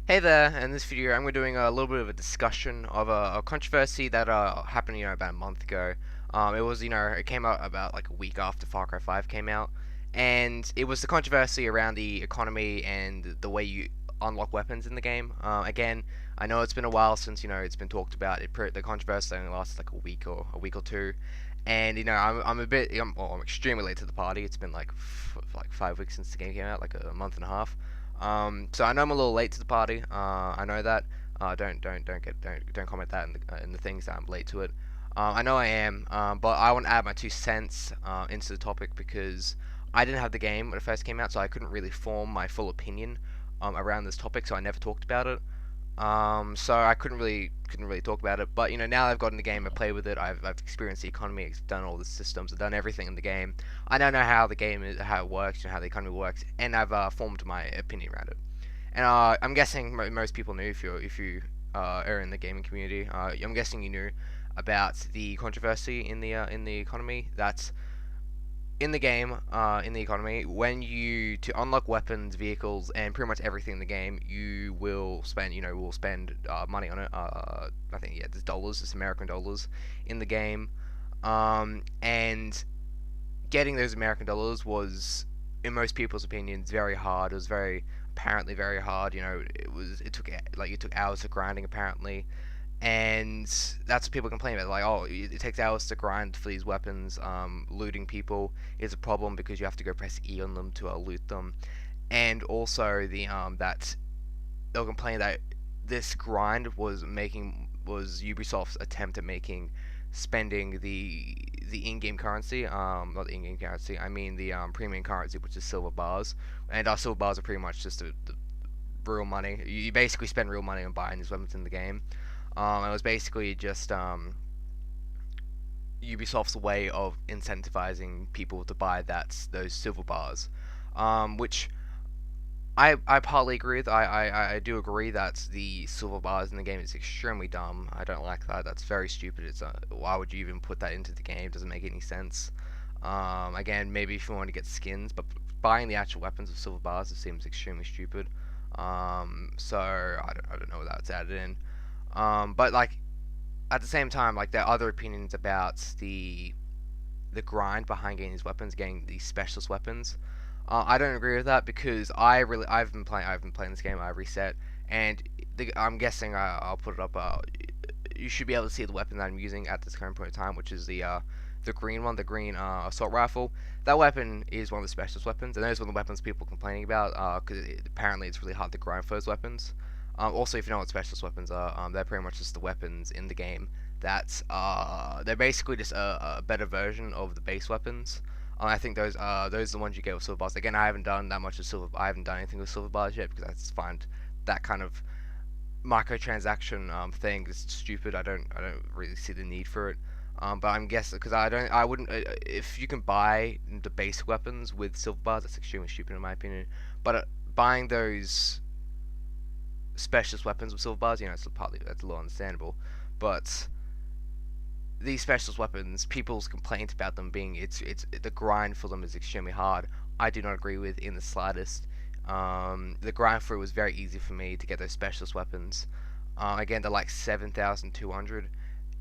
Hey there, in this video I'm doing a little bit of a discussion of a controversy that happened, about a month ago. It came out about like a week after Far Cry 5 came out, and it was the controversy around the economy and the way you unlock weapons in the game. Again, I know it's been a while since it's been talked about. The controversy only lasted like a week or two, and I'm extremely late to the party. It's been like 5 weeks since the game came out, like a month and a half. So I know I'm a little late to the party. I know that. Don't comment that in the things that I'm late to it. I know I am, but I want to add my 2 cents into the topic because I didn't have the game when it first came out, so I couldn't really form my full opinion around this topic. So I never talked about it. So I couldn't really talk about it. But now I've gotten the game, I play with it. I've experienced the economy, I've done all the systems, I've done everything in the game. I now know how the game is, how it works, and how the economy works, and I've formed my opinion around it. And I'm guessing most people knew if you are in the gaming community. I'm guessing you knew about the controversy in the economy. That's in the game, in the economy, when you to unlock weapons, vehicles, and pretty much everything in the game, you will spend money on it. I think there's dollars, it's American dollars in the game, and getting those American dollars was, in most people's opinions, very hard. It was apparently very hard. It took hours of grinding apparently, and that's what people complain about. Like, oh, it takes hours to grind for these weapons. Looting people is a problem because you have to go press E on them to loot them, and also that they'll complain that this grind was Ubisoft's attempt at making spending the in-game currency, not the in-game currency, I mean the premium currency, which is silver bars, and our silver bars are pretty much just the real money. You basically spend real money on buying these weapons in the game. It was basically just Ubisoft's way of incentivizing people to buy those silver bars, which I partly agree with. I do agree that the silver bars in the game is extremely dumb. I don't like that. That's very stupid. Why would you even put that into the game? It doesn't make any sense. Again, maybe if you want to get skins, but buying the actual weapons with silver bars, it seems extremely stupid. So I don't know what that's added in. But like at the same time, like there are other opinions about the grind behind getting these weapons, getting these specialist weapons. I don't agree with that because I've been playing this game. I reset, and I'm guessing I'll put it up. You should be able to see the weapon that I'm using at this current point in time, which is the green one, the green assault rifle. That weapon is one of the specialist weapons, and those are one of the weapons people complaining about because apparently it's really hard to grind for those weapons. Also, if you know what specialist weapons are, they're pretty much just the weapons in the game that they're basically just a better version of the base weapons. I think those are the ones you get with silver bars. Again, I haven't done that much with silver. I haven't done anything with silver bars yet because I just find that kind of microtransaction thing is stupid. I don't really see the need for it. But I'm guessing because I wouldn't if you can buy the base weapons with silver bars, that's extremely stupid in my opinion. But buying those specialist weapons with silver bars, that's a little understandable. But these specialist weapons, people's complaint about them being it's the grind for them is extremely hard. I do not agree with in the slightest. The grind for it was very easy for me to get those specialist weapons. Again, they're like 7,200,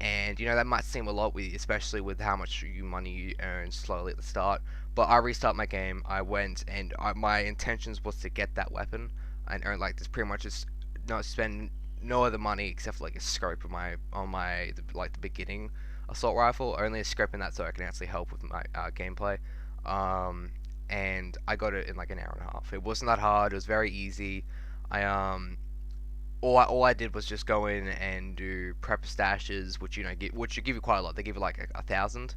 and that might seem a lot, especially with how much money you earn slowly at the start. But I restart my game. I went and my intentions was to get that weapon and earn like this pretty much just not spend no other money except for like a scope on my like the beginning assault rifle, only a scope in that so I can actually help with my gameplay. Um, and I got it in like an hour and a half. It wasn't that hard. It was very easy. I all I did was just go in and do prep stashes, which give you quite a lot. They give you like a thousand.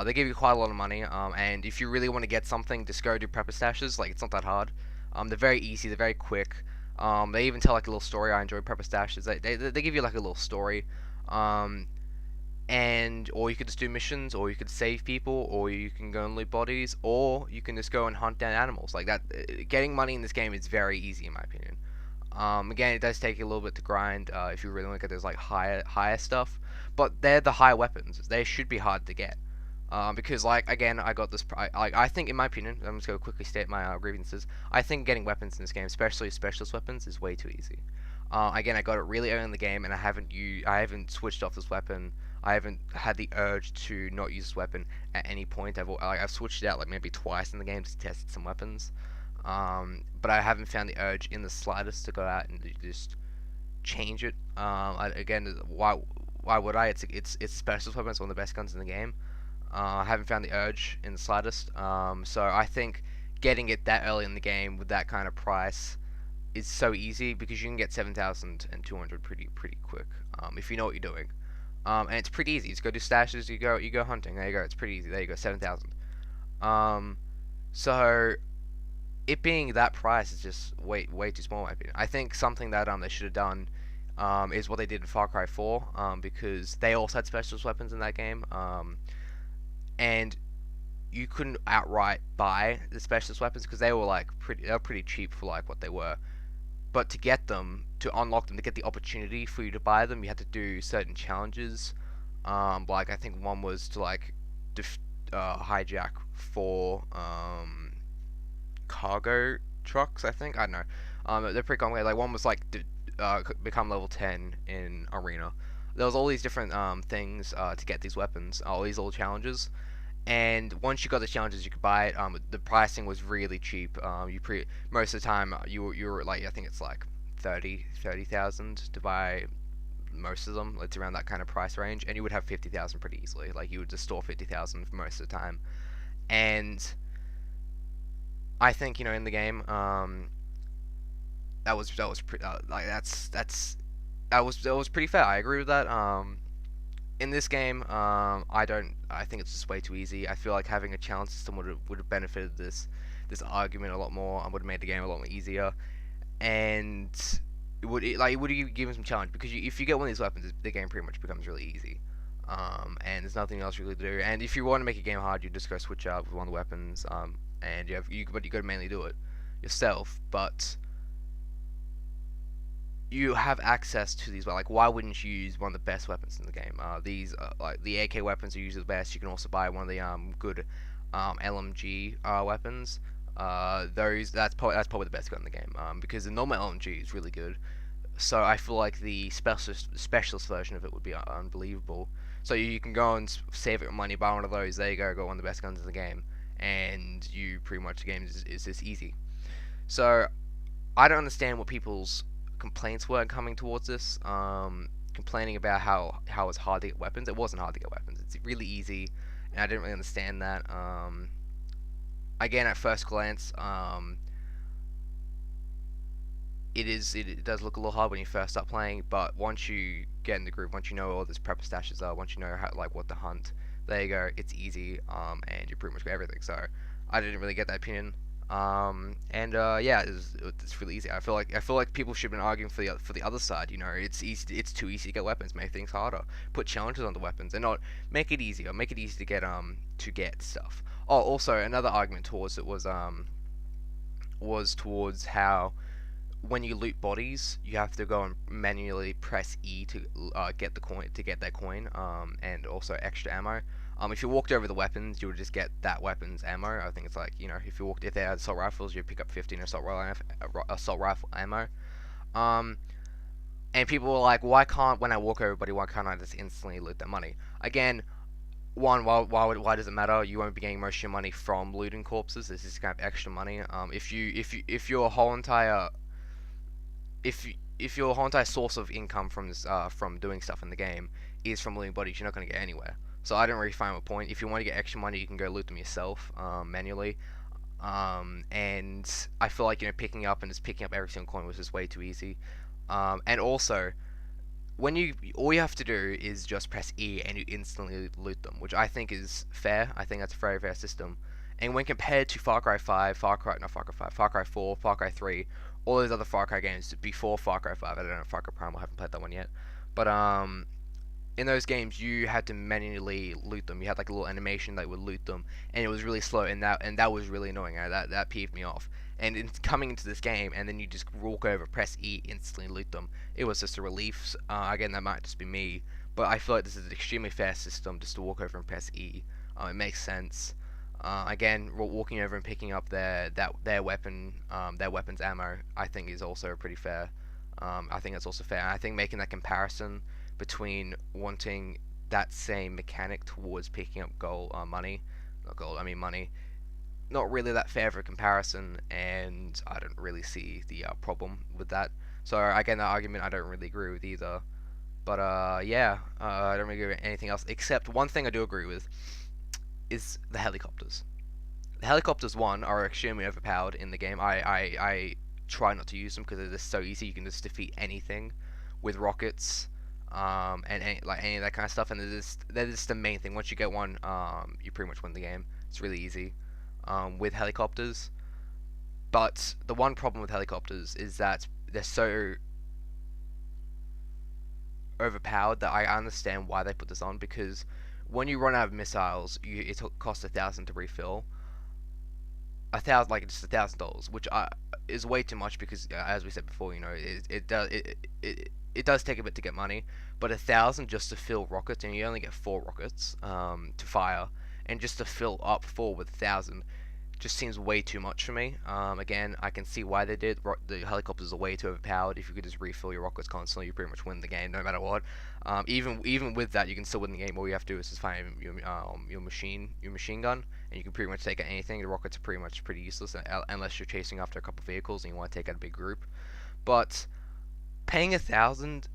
They give you quite a lot of money. And if you really want to get something, just go do prepper stashes. Like it's not that hard. They're very easy. They're very quick. They even tell like a little story. I enjoy prepper stashes. They give you like a little story. Um, or you could just do missions, or you could save people, or you can go and loot bodies, or you can just go and hunt down animals. Like that, getting money in this game is very easy in my opinion. Again, it does take you a little bit to grind if you really want to get those like higher stuff, but they're the higher weapons. They should be hard to get. Because like again, I got this. I think, in my opinion, I'm just gonna quickly state my grievances. I think getting weapons in this game, especially specialist weapons, is way too easy. Again, I got it really early in the game, and I haven't switched off this weapon. I haven't had the urge to not use this weapon at any point. I've switched it out like maybe twice in the game to test some weapons. But I haven't found the urge in the slightest to go out and just change it. Again, why would I? It's specialist weapon. It's one of the best guns in the game. I haven't found the urge in the slightest. So I think getting it that early in the game with that kind of price is so easy because you can get 7,200 pretty quick if you know what you're doing. And it's pretty easy. You just go do stashes. You go hunting. There you go. It's pretty easy. There you go. 7,000. Um, so it being that price is just way too small in my opinion. I think something that they should have done is what they did in Far Cry 4 because they also had specialist weapons in that game and you couldn't outright buy the specialist weapons because they were pretty cheap for like what they were. But to get them, to unlock them, to get the opportunity for you to buy them, you had to do certain challenges. Like I think one was to like hijack 4 cargo trucks. I think I don't know. They're pretty complicated. Like one was like become level 10 in arena. There was all these different things to get these weapons, all these little challenges. And once you got the challenges, you could buy it. The pricing was really cheap. Most of the time you were like I think it's like 30,000 to buy most of them. It's around that kind of price range, and you would have 50,000 pretty easily. Like you would just store 50,000 for most of the time. And I think in the game, that was pretty like that was pretty fair. I agree with that. In this game, I think it's just way too easy. I feel like having a challenge system would have benefited this argument a lot more and would have made the game a lot more easier. And it would give him some challenge because if you get one of these weapons, the game pretty much becomes really easy. And there's nothing else really to do. And if you want to make a game hard, you just go switch out with one of the weapons. And but you got to mainly do it yourself. But you have access to these. Like, why wouldn't you use one of the best weapons in the game? These like the AK weapons are usually the best. You can also buy one of the good LMG weapons. That's probably the best gun in the game. Because the normal LMG is really good. So I feel like the specialist version of it would be unbelievable. So you can go and save your money, buy one of those. There you go, got one of the best guns in the game, and you pretty much the game is just easy. So I don't understand what people's complaints were coming towards this. Complaining about how it's hard to get weapons. It wasn't hard to get weapons. It's really easy, and I didn't really understand that. Again, at first glance, it does look a little hard when you first start playing, but once you get in the groove, once you know all these prep stashes are, once you know what to hunt, there you go. It's easy, and you pretty much got everything. So I didn't really get that opinion. Yeah, it's really easy. I feel like people should have been arguing for the other side. It's easy. It's too easy to get weapons. Make things harder. Put challenges on the weapons, and not make it easier. Make it easy to get stuff. Oh, also another argument towards it was towards how when you loot bodies, you have to go and manually press E to get the coin to get that coin. And also extra ammo. If you walked over the weapons, you would just get that weapon's ammo. I think it's like if they had assault rifles, you'd pick up 15 assault rifle ammo. And people were like, when I walk over everybody, why can't I just instantly loot their money? Again, why does it matter? You won't be getting most of your money from looting corpses. This is kind of extra money. If your whole entire if your whole entire source of income from doing stuff in the game is from looting bodies, you're not going to get anywhere. So I don't really find a point. If you want to get extra money, you can go loot them yourself manually. And I feel like picking up every single coin was just way too easy. And also, all you have to do is just press E and you instantly loot them, which I think is fair. I think that's a very fair system. And when compared to Far Cry 5, Far Cry 4, Far Cry 3, all those other Far Cry games before Far Cry 5, I don't know, Far Cry Primal, I haven't played that one yet. But in those games, you had to manually loot them. You had like a little animation that would loot them, and it was really slow, and that was really annoying. That peeved me off. And coming into this game, and then you just walk over, press E, instantly loot them. It was just a relief. Again, that might just be me, but I feel like this is an extremely fast system just to walk over and press E. It makes sense. Again, walking over and picking up their weapon, their weapons ammo, I think is also pretty fair. I think that's also fair. And I think making that comparison between wanting that same mechanic towards picking up gold, money, not gold, I mean money, not really that fair of a comparison, and I don't really see the problem with that. So again, that argument I don't really agree with either. But yeah, I don't really agree with anything else except one thing I do agree with is the helicopters. The helicopters, one, are extremely overpowered in the game. I try not to use them because they're just so easy. You can just defeat anything with rockets, and like any of that kind of stuff. And they're just the main thing. Once you get one, you pretty much win the game. It's really easy, with helicopters. But the one problem with helicopters is that they're so overpowered that I understand why they put this on, because when you run out of missiles, it costs 1,000 to refill. 1,000, like just $1,000, which is way too much because, as we said before, it does take a bit to get money, but 1,000 just to fill rockets, and you only get 4 rockets to fire, and just to fill up 4 with 1,000 just seems way too much for me. Again, I can see why they did. The helicopters are way too overpowered. If you could just refill your rockets constantly, you pretty much win the game no matter what. Even with that, you can still win the game. All you have to do is just find your machine gun, and you can pretty much take out anything. The rockets are pretty useless unless you're chasing after a couple vehicles and you want to take out a big group. But paying 1,000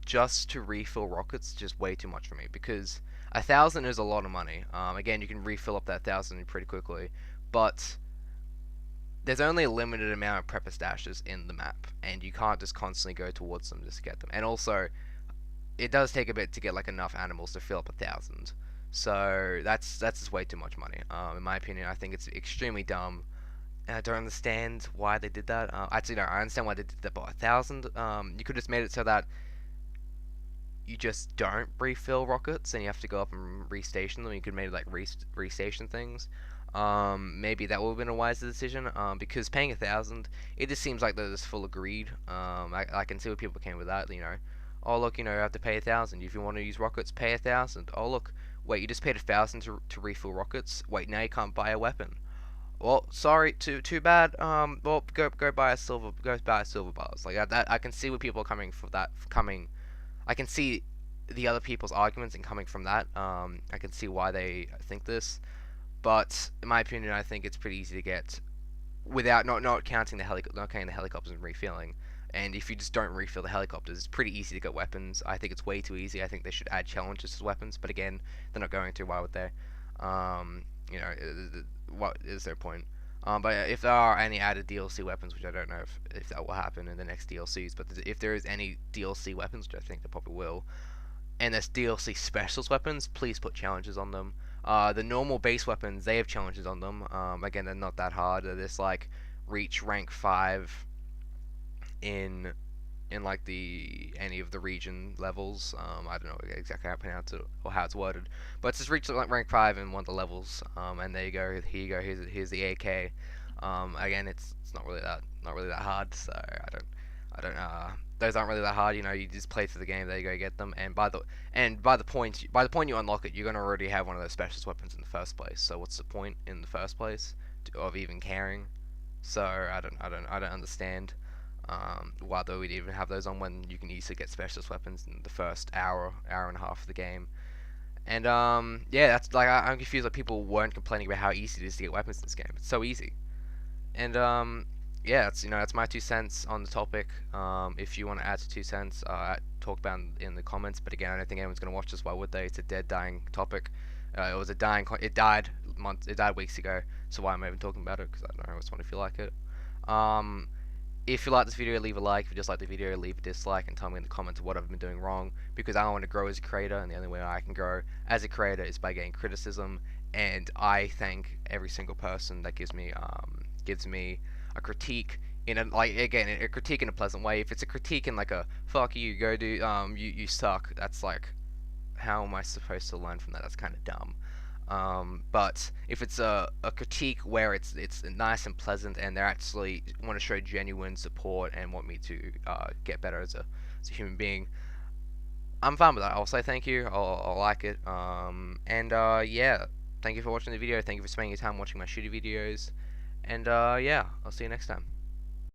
just to refill rockets is just way too much for me, because 1,000 is a lot of money. Again, you can refill up that 1,000 pretty quickly, but there's only a limited amount of prepper stashes in the map, and you can't just constantly go towards them just to get them. And also, it does take a bit to get like enough animals to fill up 1,000. So that's just way too much money. In my opinion, I think it's extremely dumb, and I don't understand why they did that. Actually, no, I understand why they did that, but 1,000, you could just made it so that you just don't refill rockets and you have to go up and restation them. You could maybe like restation things. Maybe that would have been a wiser decision. Because paying 1,000, it just seems like they're just full of greed. I can see where people came with that. Oh look, you have to pay 1,000 if you want to use rockets. Pay 1,000. Oh look, wait, you just paid 1,000 to refill rockets. Wait, now you can't buy a weapon. Well, sorry, too bad. Well, go buy a silver bars. Like that, I can see where people are coming for that. I can see the other people's arguments and coming from that. I can see why they think this, but in my opinion, I think it's pretty easy to get without not counting not counting the helicopters and refilling. And if you just don't refill the helicopters, it's pretty easy to get weapons. I think it's way too easy. I think they should add challenges as weapons, but again, they're not going to. Why would they? What is their point? But if there are any added DLC weapons, which I don't know if that will happen in the next DLCs, but if there is any DLC weapons, which I think they probably will, and there's DLC specialist weapons, please put challenges on them. The normal base weapons, they have challenges on them. Again, they're not that hard. They're just like reach rank 5 in like any of the region levels. I don't know exactly how to pronounce it or how it's worded, but it's just reach like rank 5 in one of the levels. And there you go. Here you go. Here's the AK. Again, it's not really that hard. So I don't those aren't really that hard. You just play through the game. There you go, get them. And by the point you unlock it, you're gonna already have one of those specialist weapons in the first place. So what's the point in the first place of even caring? So I don't understand. Why they would even have those on when you can easily get specialist weapons in the first hour and a half of the game. And yeah, that's like I'm confused that people weren't complaining about how easy it is to get weapons in this game. It's so easy. And yeah, that's my 2 cents on the topic. If you want to add to 2 cents, talk about it in the comments. But again, I don't think anyone's gonna watch this. Why would they? It's a dead, dying topic. It died weeks ago. So why am I even talking about it? Because I don't know. I just want to feel like it. If you like this video, leave a like. If you dislike the video, leave a dislike and tell me in the comments what I've been doing wrong, because I want to grow as a creator, and the only way I can grow as a creator is by getting criticism. And I thank every single person that gives me a critique in a critique in a pleasant way. If it's a critique in like a fuck you, go do you suck, that's like, how am I supposed to learn from that? That's kind of dumb. But if it's a critique where it's nice and pleasant, and they actually want to show genuine support and want me to get better as a human being, I'm fine with that. I'll say thank you. I'll like it. And yeah, thank you for watching the video. Thank you for spending your time watching my shooty videos. And yeah, I'll see you next time.